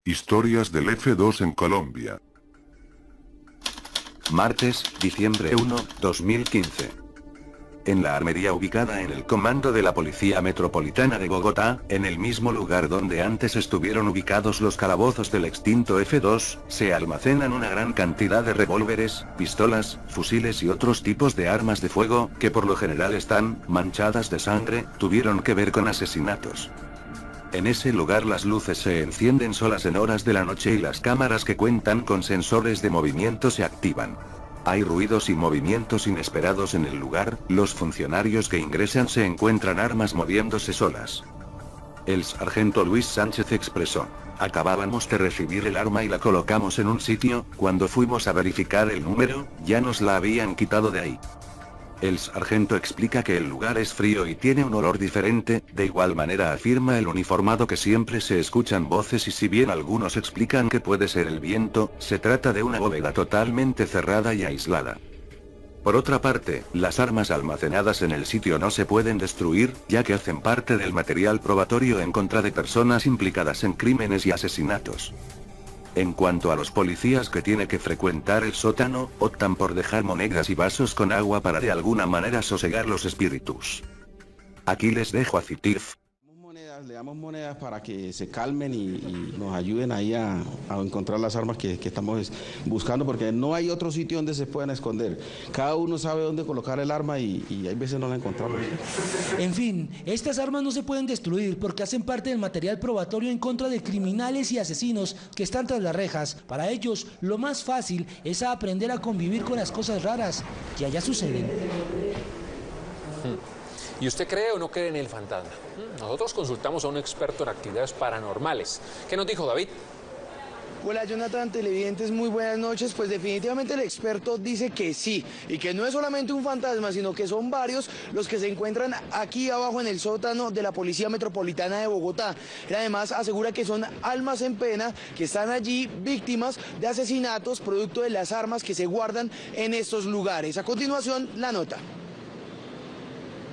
Historias del F2 en Colombia. Martes, diciembre 1, 2015. En la armería ubicada en el comando de la Policía Metropolitana de Bogotá, en el mismo lugar donde antes estuvieron ubicados los calabozos del extinto F2, se almacenan una gran cantidad de revólveres, pistolas, fusiles y otros tipos de armas de fuego, que por lo general están manchadas de sangre, tuvieron que ver con asesinatos. En ese lugar las luces se encienden solas en horas de la noche y las cámaras que cuentan con sensores de movimiento se activan. Hay ruidos y movimientos inesperados en el lugar, los funcionarios que ingresan se encuentran armas moviéndose solas. El sargento Luis Sánchez expresó: acabábamos de recibir el arma y la colocamos en un sitio, cuando fuimos a verificar el número, ya nos la habían quitado de ahí. El sargento explica que el lugar es frío y tiene un olor diferente, de igual manera afirma el uniformado que siempre se escuchan voces y si bien algunos explican que puede ser el viento, se trata de una bóveda totalmente cerrada y aislada. Por otra parte, las armas almacenadas en el sitio no se pueden destruir, ya que hacen parte del material probatorio en contra de personas implicadas en crímenes y asesinatos. En cuanto a los policías que tienen que frecuentar el sótano, optan por dejar monedas y vasos con agua para de alguna manera sosegar los espíritus. Aquí les dejo a Citif. Le damos monedas para que se calmen y nos ayuden ahí a encontrar las armas que estamos buscando, porque no hay otro sitio donde se puedan esconder. Cada uno sabe dónde colocar el arma y hay veces no la encontramos. En fin, estas armas no se pueden destruir porque hacen parte del material probatorio en contra de criminales y asesinos que están tras las rejas. Para ellos, lo más fácil es aprender a convivir con las cosas raras que allá suceden. ¿Y usted cree o no cree en el fantasma? Nosotros consultamos a un experto en actividades paranormales. ¿Qué nos dijo David? Hola Jonathan, televidentes, muy buenas noches. Pues definitivamente el experto dice que sí, y que no es solamente un fantasma, sino que son varios los que se encuentran aquí abajo en el sótano de la Policía Metropolitana de Bogotá. Él además asegura que son almas en pena, que están allí víctimas de asesinatos producto de las armas que se guardan en estos lugares. A continuación, la nota.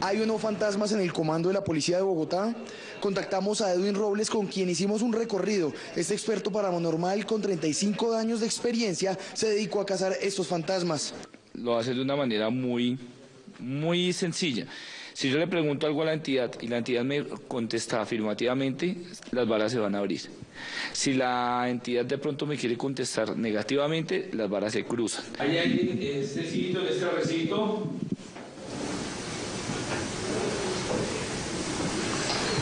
¿Hay o no fantasmas en el comando de la Policía de Bogotá? Contactamos a Edwin Robles, con quien hicimos un recorrido. Este experto paranormal con 35 años de experiencia se dedicó a cazar estos fantasmas. Lo hace de una manera muy sencilla. Si yo le pregunto algo a la entidad y la entidad me contesta afirmativamente, las varas se van a abrir. Si la entidad de pronto me quiere contestar negativamente, las varas se cruzan. ¿Hay alguien en este sitio, en este recinto?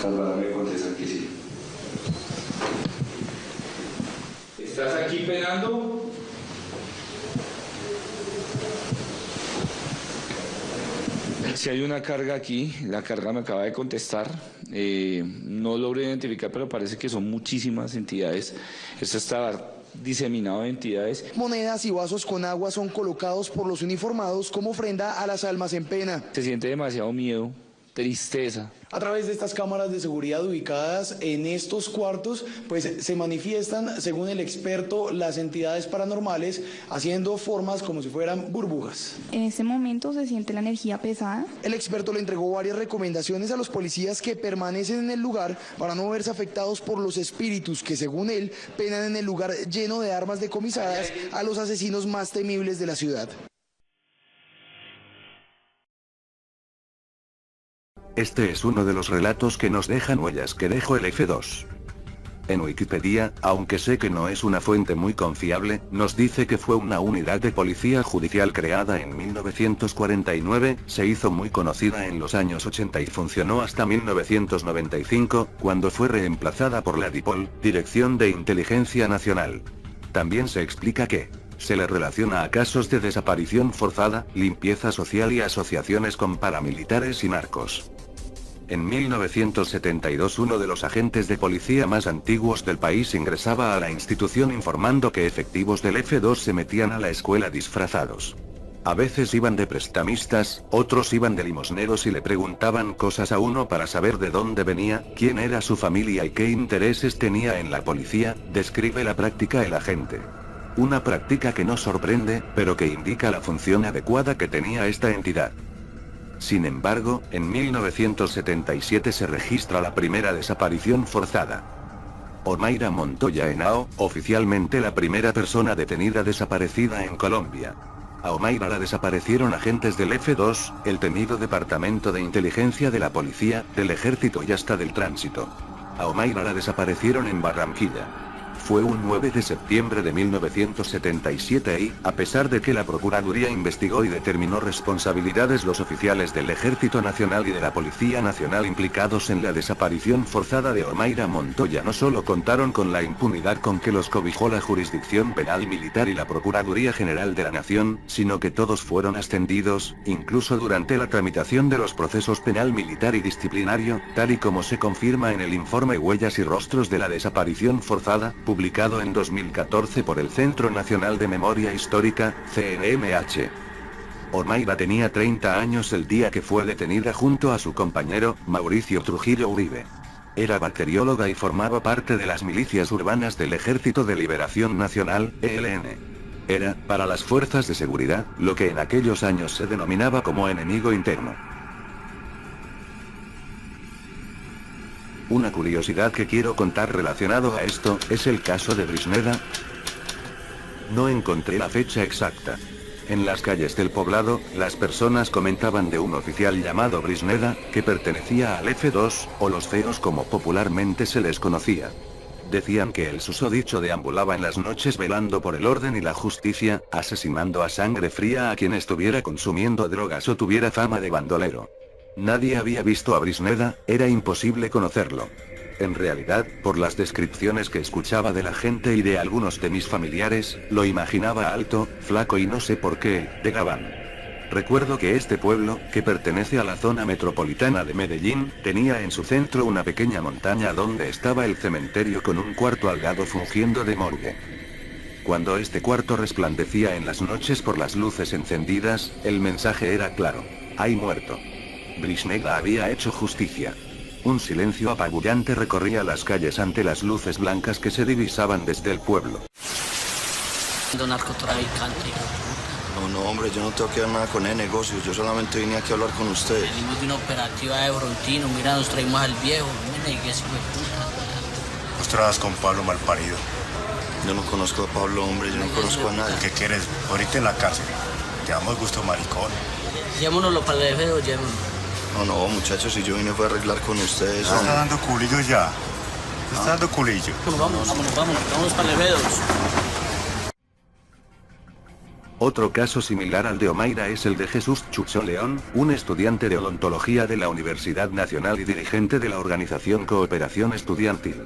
Las varas me contestan que sí. ¿Estás aquí penando? Si hay una carga aquí, la carga me acaba de contestar, no logro identificar, pero parece que son muchísimas entidades. Esto está diseminado de entidades. Monedas y vasos con agua son colocados por los uniformados como ofrenda a las almas en pena. Se siente demasiado miedo, tristeza. A través de estas cámaras de seguridad ubicadas en estos cuartos, pues se manifiestan, según el experto, las entidades paranormales haciendo formas como si fueran burbujas. En este momento se siente la energía pesada. El experto le entregó varias recomendaciones a los policías que permanecen en el lugar para no verse afectados por los espíritus que, según él, penan en el lugar lleno de armas decomisadas a los asesinos más temibles de la ciudad. Este es uno de los relatos que nos dejan huellas que dejó el F2. En Wikipedia, aunque sé que no es una fuente muy confiable, nos dice que fue una unidad de policía judicial creada en 1949, se hizo muy conocida en los años 80 y funcionó hasta 1995, cuando fue reemplazada por la DIPOL, Dirección de Inteligencia Nacional. También se explica que se le relaciona a casos de desaparición forzada, limpieza social y asociaciones con paramilitares y narcos. En 1972 uno de los agentes de policía más antiguos del país ingresaba a la institución informando que efectivos del F2 se metían a la escuela disfrazados. A veces iban de prestamistas, otros iban de limosneros y le preguntaban cosas a uno para saber de dónde venía, quién era su familia y qué intereses tenía en la policía, describe la práctica el agente. Una práctica que no sorprende, pero que indica la función adecuada que tenía esta entidad. Sin embargo, en 1977 se registra la primera desaparición forzada. Omaira Montoya Henao, oficialmente la primera persona detenida desaparecida en Colombia. A Omaira la desaparecieron agentes del F2, el temido Departamento de Inteligencia de la Policía, del Ejército y hasta del Tránsito. A Omaira la desaparecieron en Barranquilla. Fue un 9 de septiembre de 1977 y, a pesar de que la Procuraduría investigó y determinó responsabilidades, los oficiales del Ejército Nacional y de la Policía Nacional implicados en la desaparición forzada de Omaira Montoya no solo contaron con la impunidad con que los cobijó la Jurisdicción Penal Militar y la Procuraduría General de la Nación, sino que todos fueron ascendidos, incluso durante la tramitación de los procesos penal, militar y disciplinario, tal y como se confirma en el informe Huellas y Rostros de la Desaparición Forzada, publicado en 2014 por el Centro Nacional de Memoria Histórica, CNMH. Omaira tenía 30 años el día que fue detenida junto a su compañero, Mauricio Trujillo Uribe. Era bacterióloga y formaba parte de las milicias urbanas del Ejército de Liberación Nacional, ELN. Era, para las fuerzas de seguridad, lo que en aquellos años se denominaba como enemigo interno. Una curiosidad que quiero contar relacionado a esto, es el caso de Brisneda. No encontré la fecha exacta. En las calles del poblado, las personas comentaban de un oficial llamado Brisneda, que pertenecía al F2, o los feos como popularmente se les conocía. Decían que el susodicho deambulaba en las noches velando por el orden y la justicia, asesinando a sangre fría a quien estuviera consumiendo drogas o tuviera fama de bandolero. Nadie había visto a Brisneda, era imposible conocerlo. En realidad, por las descripciones que escuchaba de la gente y de algunos de mis familiares, lo imaginaba alto, flaco y no sé por qué, de Gabán. Recuerdo que este pueblo, que pertenece a la zona metropolitana de Medellín, tenía en su centro una pequeña montaña donde estaba el cementerio con un cuarto al lado fungiendo de morgue. Cuando este cuarto resplandecía en las noches por las luces encendidas, el mensaje era claro: hay muerto. Brisneda había hecho justicia. Un silencio apabullante recorría las calles ante las luces blancas que se divisaban desde el pueblo. No, hombre, yo no tengo que ver nada con el negocio, yo solamente vine aquí a hablar con ustedes. Venimos de una operativa de Brontino, mira, nos traímos al viejo, mira, que ese puta. Vos trabajas con Pablo malparido. Yo no conozco a Pablo, hombre, yo no conozco a nadie. ¿Qué quieres? Ahorita en la cárcel. Te damos gusto, maricón. Llevémonoslo para el F2, llevémonos. No, muchachos, si yo vine fue a arreglar con ustedes. Te está dando culillo ya. Te está dando culillo. Vámonos para el F2. Otro caso similar al de Omaira es el de Jesús Chucho León, un estudiante de odontología de la Universidad Nacional y dirigente de la organización Cooperación Estudiantil.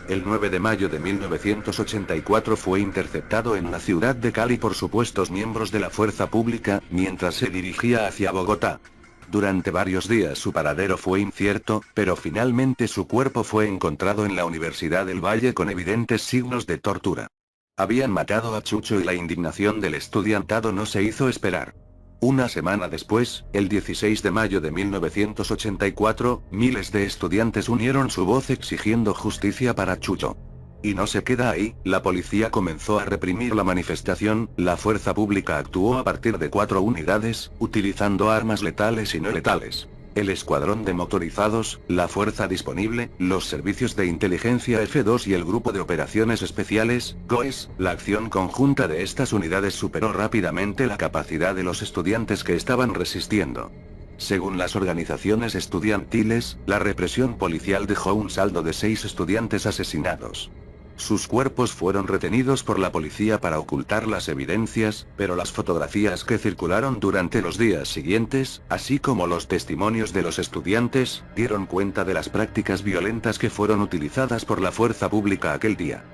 El 9 de mayo de 1984 fue interceptado en la ciudad de Cali por supuestos miembros de la fuerza pública, mientras se dirigía hacia Bogotá. Durante varios días su paradero fue incierto, pero finalmente su cuerpo fue encontrado en la Universidad del Valle con evidentes signos de tortura. Habían matado a Chucho y la indignación del estudiantado no se hizo esperar. Una semana después, el 16 de mayo de 1984, miles de estudiantes unieron su voz exigiendo justicia para Chucho. Y no se queda ahí, la policía comenzó a reprimir la manifestación, la fuerza pública actuó a partir de 4 unidades, utilizando armas letales y no letales. El escuadrón de motorizados, la fuerza disponible, los servicios de inteligencia F2 y el grupo de operaciones especiales, GOES, la acción conjunta de estas unidades superó rápidamente la capacidad de los estudiantes que estaban resistiendo. Según las organizaciones estudiantiles, la represión policial dejó un saldo de 6 estudiantes asesinados. Sus cuerpos fueron retenidos por la policía para ocultar las evidencias, pero las fotografías que circularon durante los días siguientes, así como los testimonios de los estudiantes, dieron cuenta de las prácticas violentas que fueron utilizadas por la fuerza pública aquel día.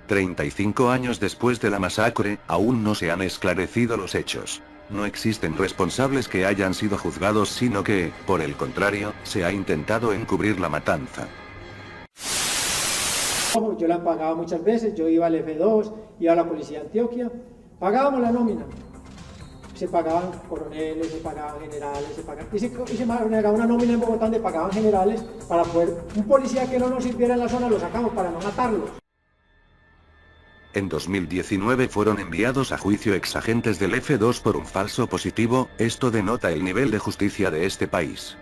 35 años después de la masacre, aún no se han esclarecido los hechos. No existen responsables que hayan sido juzgados, sino que, por el contrario, se ha intentado encubrir la matanza. Yo la pagaba muchas veces, yo iba al F2, iba a la policía de Antioquia, pagábamos la nómina. Se pagaban coroneles, se pagaban generales, y se manejaba una nómina en Bogotá donde pagaban generales para poder, un policía que no nos sirviera en la zona lo sacamos para no matarlos. En 2019 fueron enviados a juicio exagentes del F2 por un falso positivo, esto denota el nivel de justicia de este país.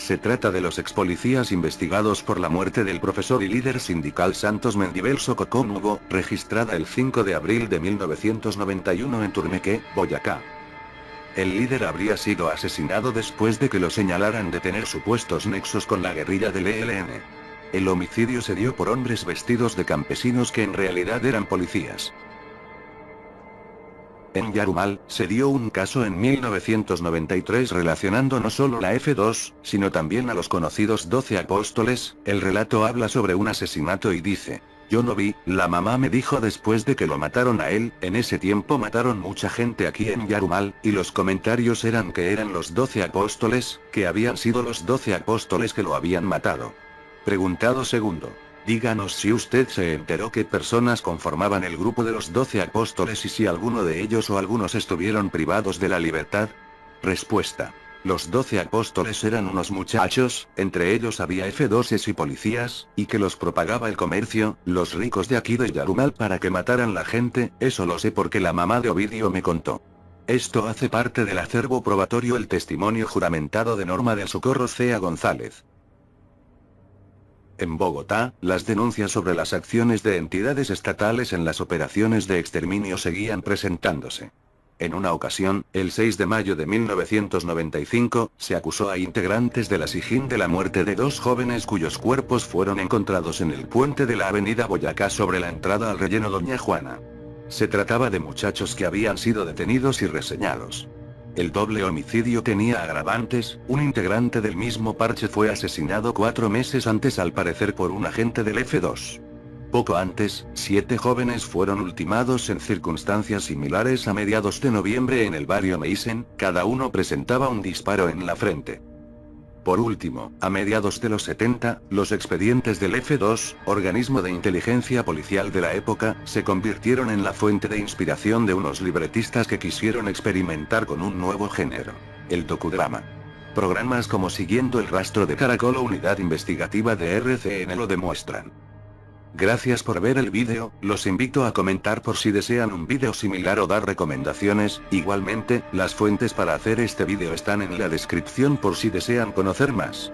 Se trata de los expolicías investigados por la muerte del profesor y líder sindical Santos Mendibel Sococón, registrada el 5 de abril de 1991 en Turmeque, Boyacá. El líder habría sido asesinado después de que lo señalaran de tener supuestos nexos con la guerrilla del ELN. El homicidio se dio por hombres vestidos de campesinos que en realidad eran policías. En Yarumal, se dio un caso en 1993 relacionando no solo la F2, sino también a los conocidos 12 apóstoles. El relato habla sobre un asesinato y dice: yo no vi, la mamá me dijo después de que lo mataron a él, en ese tiempo mataron mucha gente aquí en Yarumal, y los comentarios eran que eran los 12 apóstoles, que habían sido los 12 apóstoles que lo habían matado. Preguntado segundo: díganos si usted se enteró qué personas conformaban el grupo de los 12 apóstoles y si alguno de ellos o algunos estuvieron privados de la libertad. Respuesta: los 12 apóstoles eran unos muchachos, entre ellos había F2s y policías, y que los propagaba el comercio, los ricos de aquí de Yarumal para que mataran la gente. Eso lo sé porque la mamá de Ovidio me contó. Esto hace parte del acervo probatorio el testimonio juramentado de Norma del Socorro Cea González. En Bogotá, las denuncias sobre las acciones de entidades estatales en las operaciones de exterminio seguían presentándose. En una ocasión, el 6 de mayo de 1995, se acusó a integrantes de la SIJIN de la muerte de 2 jóvenes cuyos cuerpos fueron encontrados en el puente de la avenida Boyacá sobre la entrada al relleno Doña Juana. Se trataba de muchachos que habían sido detenidos y reseñados. El doble homicidio tenía agravantes. Un integrante del mismo parche fue asesinado 4 meses antes al parecer por un agente del F2. Poco antes, 7 jóvenes fueron ultimados en circunstancias similares a mediados de noviembre en el barrio Meisen, cada uno presentaba un disparo en la frente. Por último, a mediados de los 70, los expedientes del F2, organismo de inteligencia policial de la época, se convirtieron en la fuente de inspiración de unos libretistas que quisieron experimentar con un nuevo género: el docudrama. Programas como Siguiendo el Rastro de Caracol o Unidad Investigativa de RCN lo demuestran. Gracias por ver el vídeo, los invito a comentar por si desean un vídeo similar o dar recomendaciones. Igualmente, las fuentes para hacer este vídeo están en la descripción por si desean conocer más.